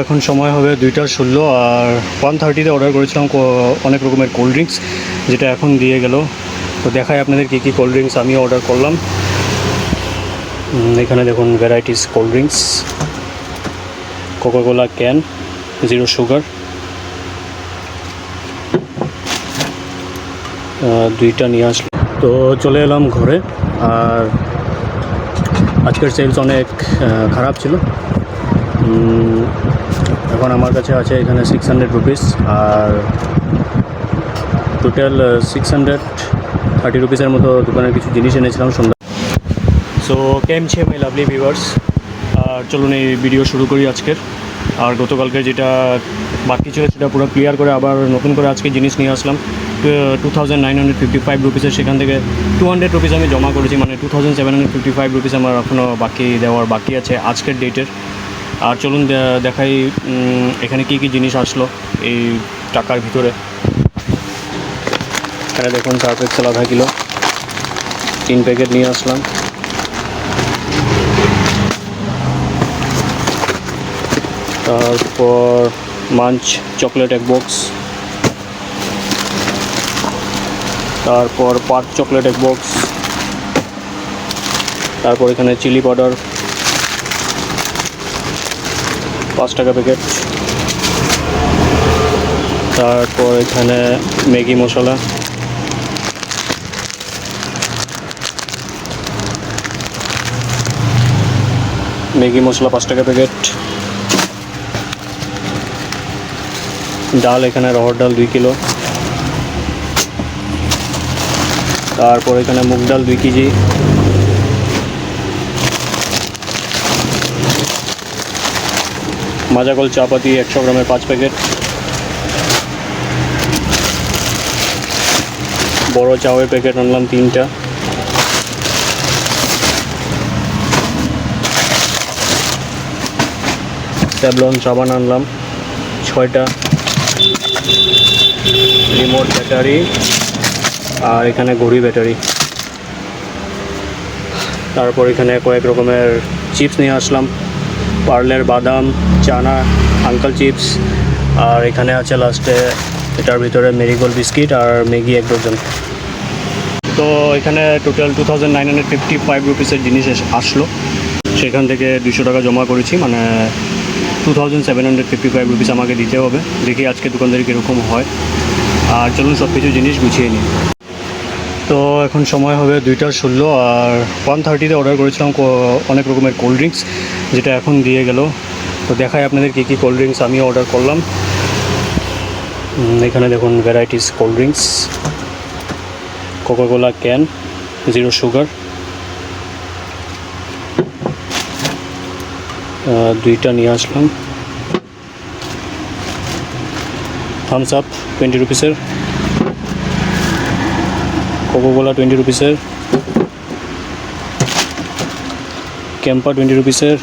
এখন সময় হবে 2টা 16 আর 1:30-তে অর্ডার করেছিলাম অনেক রকমের কোল্ড ড্রিঙ্কস, যেটা এখন দিয়ে গেল। তো দেখাই আপনাদের কী কী কোল্ড ড্রিঙ্কস আমি অর্ডার করলাম। এখানে দেখুন varieties cold drinks, Coca Cola can 0 sugar, 2টা নিয়ে আসলাম। তো চলে এলাম ঘরে। আর আজকের সেলস অনেক খারাপ ছিল। এখন আমার কাছে আছে এখানে 600 রুপিস, আর টোটাল 630 রুপিসের মতো দোকানের কিছু জিনিস এনেছিলাম সন্ধ্যা। সো কেম ছে মাই লাভলি ভিউয়ার্স, আর চলুন এই ভিডিও শুরু করি আজকের। আর গতকালকে যেটা বাকি ছিল সেটা পুরো ক্লিয়ার করে আবার নতুন করে আজকে জিনিস নিয়ে আসলাম। 2955 রুপিসের সেখান থেকে 200 রুপিস আমি জমা করেছি, মানে 2755 রুপিস আমার এখনও বাকি আছে আজকের ডেটের। আর চলুন দেখাই এখানে কী কী জিনিস আসলো এই টাকার ভিতরে। এখানে দেখুন সার্ফ এক্সেল আধা কিলো 3 প্যাকেট নিয়ে আসলাম। তারপর মাঞ্চ চকলেট 1 বক্স, তারপর পার্ক চকলেট 1 বক্স, তারপর এখানে চিলি পাউডার 5 টাকা প্যাকেট, তারপর এখানে ম্যাগি মশলা, ম্যাগি মশলা 5 টাকা প্যাকেট, ডাল এখানে রহর ডাল 2 কিলো, তারপর এখানে মুগ ডাল 2 কেজি, মাজাকল চাপাতি 100 গ্রামের 5 প্যাকেট, বড় চাউয়ের প্যাকেট আনলাম 3টা, স্যাভলন সাবান আনলাম 6টা, রিমোট ব্যাটারি আর এখানে ঘড়ি ব্যাটারি। তারপর এখানে কয়েক রকমের চিপস নিয়ে আসলাম, পার্লের বাদাম, চানা, আঙ্কেল চিপস, আর এখানে আছে লাস্টে এটার ভিতরে মেরিগোল্ড বিস্কিট আর ম্যাগি 1 ডজন। তো এখানে টোটাল 2955 রুপিসের জিনিস আসলো। সেখান থেকে 200 টাকা জমা করেছি, মানে 2755 রুপিস আমাকে দিতে হবে। দেখি আজকে দোকানদারি কীরকম হয়। আর চলুন সব কিছু জিনিস গুছিয়ে নিই। তো এখন সময় হবে 2টা 16 আর 1:30-তে অর্ডার করেছিলাম অনেক রকমের কোল্ড ড্রিঙ্কস, যেটা এখন দিয়ে গেল। তো দেখাই আপনাদের কী কী কোল্ড ড্রিঙ্কস আমি অর্ডার করলাম। এখানে দেখুন varieties cold drinks, Coca Cola can 0 sugar, 2টা নিয়ে আসলাম। থামস আপ 20 রুপিসের, কোকাকোলা 20 রুপিসের, ক্যাম্পা 20 রুপিসের,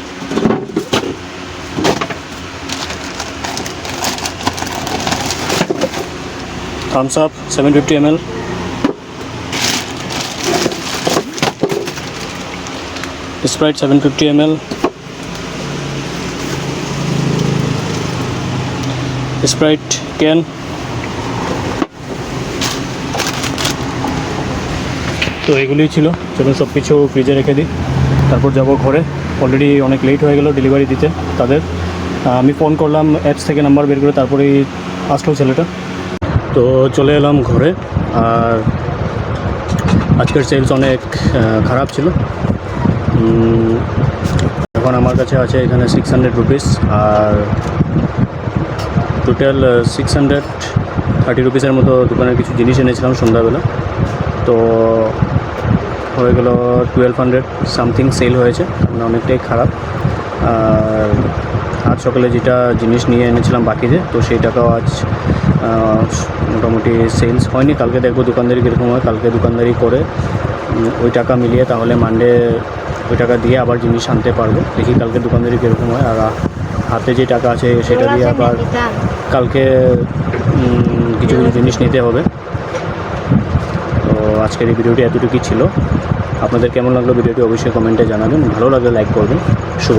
Thums Up 750 ml, Sprite 750 ml, Sprite can, তো এগুলোই ছিল। চলুন সব কিছু ফ্রিজে রেখে দিই, তারপর যাব ঘরে। অলরেডি অনেক লেট হয়ে গেল ডেলিভারি দিতে তাদের। আমি ফোন করলাম অ্যাপস থেকে নাম্বার বের করে, তারপরেই আসলো ছেলেটা। তো চলে এলাম ঘরে। আর আজকের সেলস অনেক খারাপ ছিল। এখন আমার কাছে আছে এখানে 600 রুপিস, আর টোটাল 630 রুপিসের মতো দোকানের কিছু জিনিস এনেছিলাম সন্ধ্যাবেলা। তো হয়ে গেল 1200 সামথিং সেল হয়েছে, মানে অনেকটাই খারাপ। আর আজ সকালে যেটা জিনিস নিয়ে এনেছিলাম বাকিতে, তো সেই টাকাও আজ মোটামুটি সেলস হয়নি। কালকে দেখবো দোকানদারি কীরকম হয়। কালকে দোকানদারি করে ওই টাকা মিলিয়ে তাহলে মানডে ওই টাকা দিয়ে আবার জিনিস আনতে পারবো। দেখি কালকে দোকানদারি কীরকম হয়। আর হাতে যে টাকা আছে সেটা দিয়ে আবার কালকে কিছু কিছু জিনিস নিতে হবে। তো আজকের এই ভিডিওটি এতটুকুই ছিল। আপনাদের কেমন লাগলো ভিডিওটি অবশ্যই কমেন্টে জানাবেন। ভালো লাগলে লাইক করবেন। শুভ